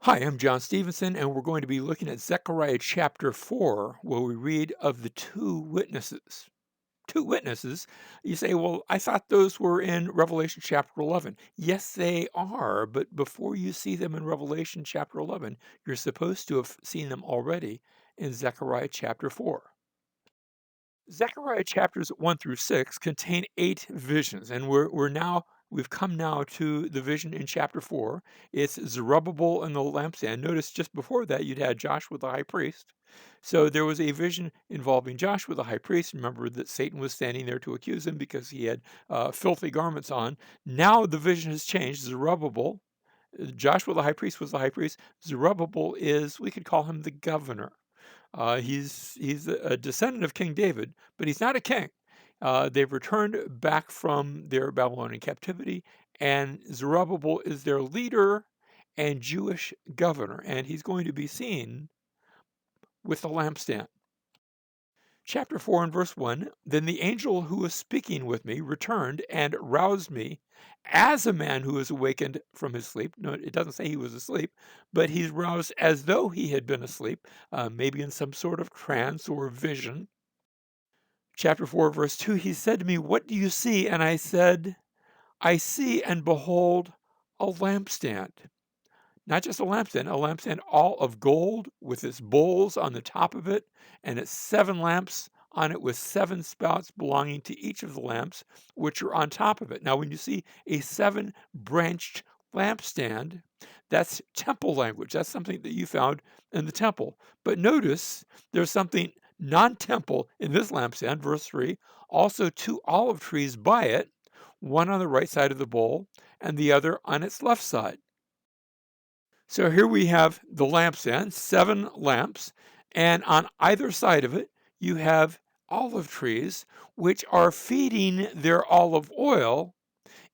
Hi, I'm John Stevenson, and we're going to be looking at Zechariah chapter 4, where we read of the two witnesses. Two witnesses. You say, well, I thought those were in Revelation chapter 11. Yes, they are, but before you see them in Revelation chapter 11, you're supposed to have seen them already in Zechariah chapter 4. Zechariah chapters 1 through 6 contain 8 visions, and we've come now to the vision in chapter 4. It's Zerubbabel and the lampstand. Notice just before that you'd had Joshua the high priest. So there was a vision involving Joshua the high priest. Remember that Satan was standing there to accuse him because he had filthy garments on. Now the vision has changed. Zerubbabel, Joshua the high priest was the high priest. Zerubbabel is, we could call him the governor. He's a descendant of King David, but he's not a king. They've returned back from their Babylonian captivity, and Zerubbabel is their leader and Jewish governor, and he's going to be seen with the lampstand. Chapter 4 and verse 1, then the angel who was speaking with me returned and roused me as a man who is awakened from his sleep. No, it doesn't say he was asleep, but he's roused as though he had been asleep, maybe in some sort of trance or vision. Chapter 4, verse 2, he said to me, what do you see? And I said, I see and behold a lampstand. Not just a lampstand all of gold with its bowls on the top of it, and its 7 lamps on it with 7 spouts belonging to each of the lamps, which are on top of it. Now, when you see a 7-branched lampstand, that's temple language. That's something that you found in the temple. But notice there's something non-temple in this lampstand, verse 3, also 2 olive trees by it, one on the right side of the bowl and the other on its left side. So here we have the lampstand, 7 lamps, and on either side of it, you have olive trees, which are feeding their olive oil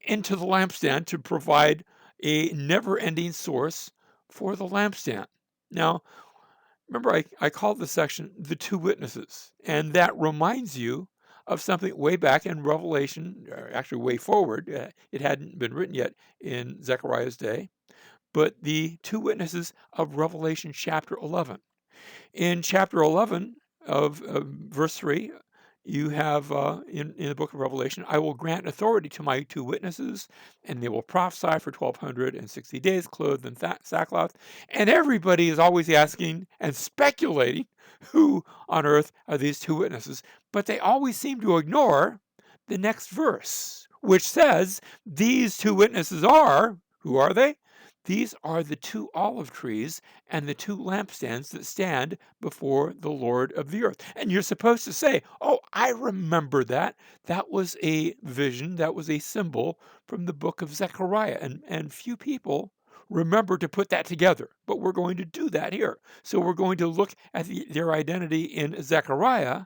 into the lampstand to provide a never-ending source for the lampstand. Now, remember I called this section the two witnesses, and that reminds you of something way back in Revelation, or actually way forward. It hadn't been written yet in Zechariah's day, but the two witnesses of Revelation chapter 11. In chapter 11 of verse 3, you have in the book of Revelation, I will grant authority to my two witnesses, and they will prophesy for 1260 days, clothed in sackcloth. And everybody is always asking and speculating who on earth are these two witnesses. But they always seem to ignore the next verse, which says, these two witnesses are, who are they? These are the 2 olive trees and the 2 lampstands that stand before the Lord of the earth. And you're supposed to say, oh, I remember that. That was a vision, that was a symbol from the book of Zechariah. And few people remember to put that together, but we're going to do that here. So we're going to look at their identity in Zechariah,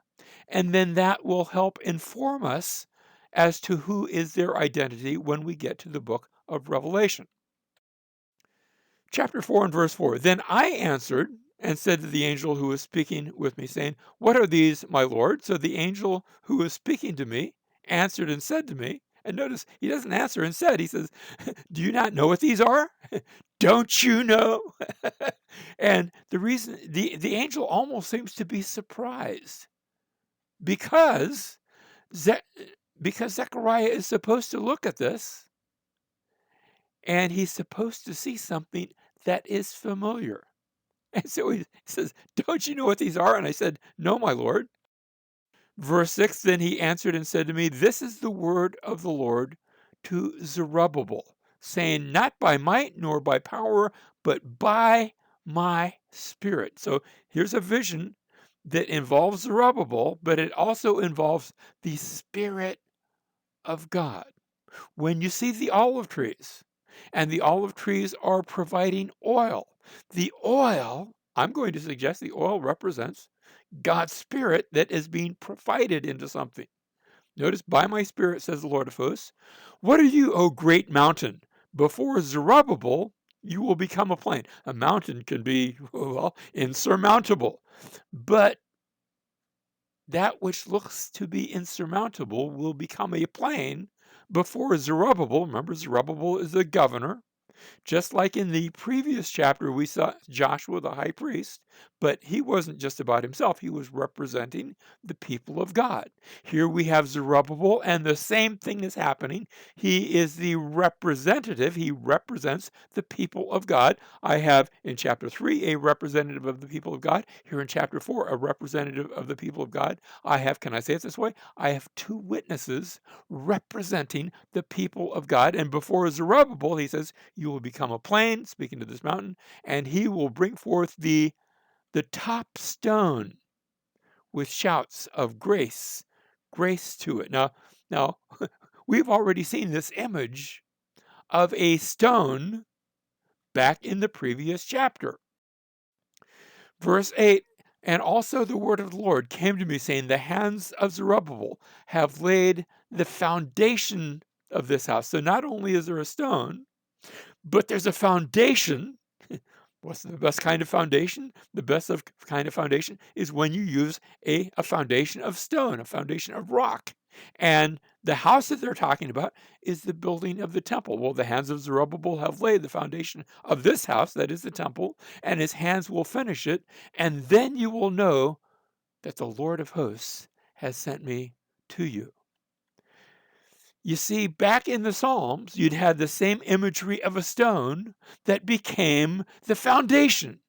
and then that will help inform us as to who is their identity when we get to the book of Revelation. Chapter 4 and verse 4. Then I answered and said to the angel who was speaking with me, saying, what are these, my Lord? So the angel who was speaking to me answered and said to me, and notice he doesn't answer and said, he says, do you not know what these are? Don't you know? And the reason, the angel almost seems to be surprised because, because Zechariah is supposed to look at this and he's supposed to see something that is familiar. And so he says, don't you know what these are? And I said, no, my Lord. Verse 6, then he answered and said to me, this is the word of the Lord to Zerubbabel, saying, not by might nor by power, but by my spirit. So here's a vision that involves Zerubbabel, but it also involves the Spirit of God. When you see the olive trees, and the olive trees are providing oil, the oil, I'm going to suggest the oil represents God's Spirit that is being provided into something. Notice, by my Spirit, says the Lord of hosts, what are you, O great mountain? Before Zerubbabel, you will become a plain. A mountain can be, well, insurmountable. But that which looks to be insurmountable will become a plain before Zerubbabel. Remember, Zerubbabel is the governor. Just like in the previous chapter, we saw Joshua the high priest, but he wasn't just about himself. He was representing the people of God. Here we have Zerubbabel, and the same thing is happening. He is the representative. He represents the people of God. I have in chapter 3 a representative of the people of God. Here in chapter 4, a representative of the people of God. I have, can I say it this way? I have two witnesses representing the people of God. And before Zerubbabel, he says, you will become a plain, speaking to this mountain, and he will bring forth the top stone with shouts of grace, grace to it. Now we've already seen this image of a stone back in the previous chapter. Verse 8, and also the word of the Lord came to me, saying, the hands of Zerubbabel have laid the foundation of this house. So not only is there a stone, but there's a foundation. What's the best kind of foundation? The best kind of foundation is when you use a foundation of stone, a foundation of rock. And the house that they're talking about is the building of the temple. Well, the hands of Zerubbabel have laid the foundation of this house, that is the temple, and his hands will finish it. And then you will know that the Lord of hosts has sent me to you. You see, back in the Psalms, you'd had the same imagery of a stone that became the foundation.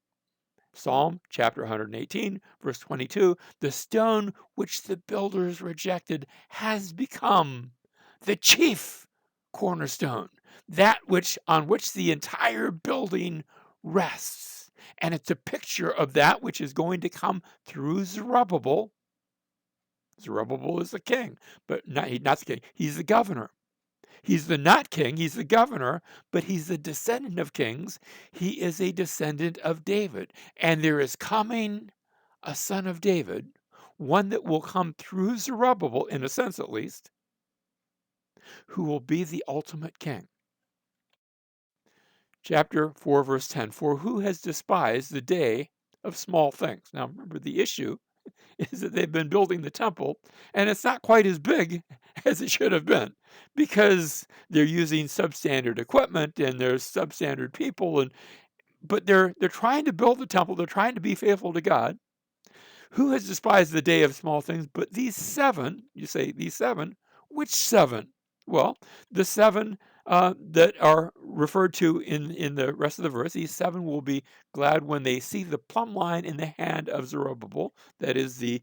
Psalm chapter 118, verse 22, the stone which the builders rejected has become the chief cornerstone, that which on which the entire building rests. And it's a picture of that which is going to come through Zerubbabel. Zerubbabel is the king, but not the king, he's the governor. He's the not king, he's the governor, but he's a descendant of kings. He is a descendant of David. And there is coming a son of David, one that will come through Zerubbabel, in a sense at least, who will be the ultimate king. Chapter 4, verse 10, for who has despised the day of small things? Now remember, the issue is that they've been building the temple, and it's not quite as big as it should have been because they're using substandard equipment and there's substandard people, but they're trying to build the temple. They're trying to be faithful to God. Who has despised the day of small things? But these seven, you say these seven, which seven? Well, the seven that are referred to in the rest of the verse, these seven will be glad when they see the plumb line in the hand of Zerubbabel, that is the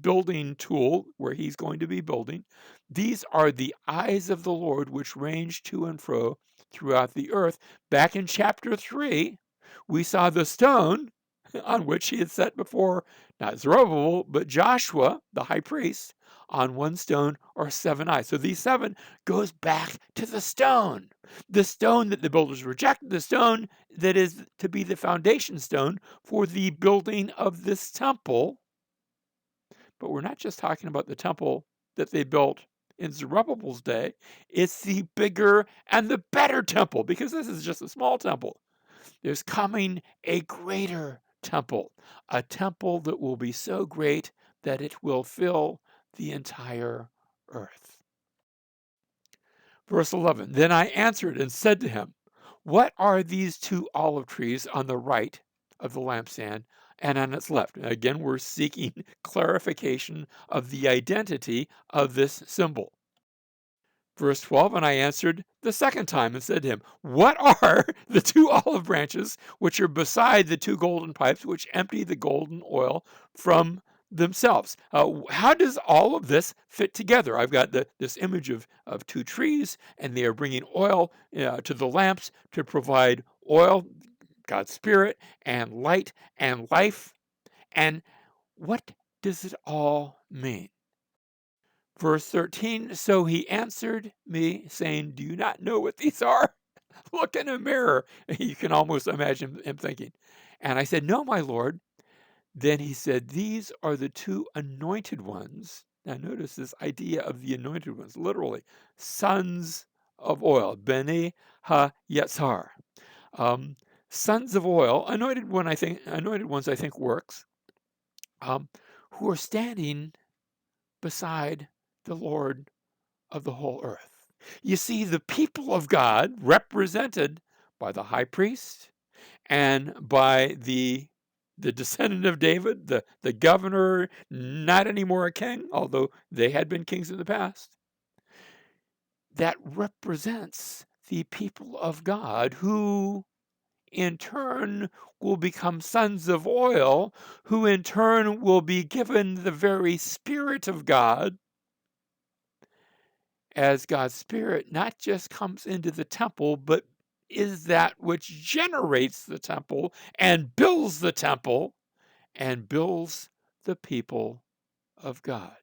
building tool where he's going to be building. These are the eyes of the Lord which range to and fro throughout the earth. Back in chapter 3, we saw the stone on which he had set before not Zerubbabel, but Joshua, the high priest, on one stone or seven eyes. So these seven goes back to the stone that the builders rejected, the stone that is to be the foundation stone for the building of this temple. But we're not just talking about the temple that they built in Zerubbabel's day. It's the bigger and the better temple, because this is just a small temple. There's coming a greater temple, a temple that will be so great that it will fill the entire earth. Verse 11, then I answered and said to him, what are these two olive trees on the right of the lampstand and on its left? And again, we're seeking clarification of the identity of this symbol. Verse 12, and I answered the second time and said to him, what are the two olive branches which are beside the two golden pipes which empty the golden oil from themselves? How does all of this fit together? I've got this image of two trees, and they are bringing oil to the lamps to provide oil, God's Spirit, and light and life. And what does it all mean? Verse 13, so he answered me, saying, do you not know what these are? Look in a mirror. You can almost imagine him thinking. And I said, no, my Lord. Then he said, these are the two anointed ones. Now notice this idea of the anointed ones, literally, sons of oil, Bene ha-Yetzar. Sons of oil, anointed ones I think works, who are standing beside the Lord of the whole earth. You see, the people of God, represented by the high priest and by the descendant of David, the governor, not anymore a king, although they had been kings in the past, that represents the people of God, who in turn will become sons of oil, who in turn will be given the very Spirit of God, as God's Spirit not just comes into the temple, but is that which generates the temple and builds the temple and builds the people of God.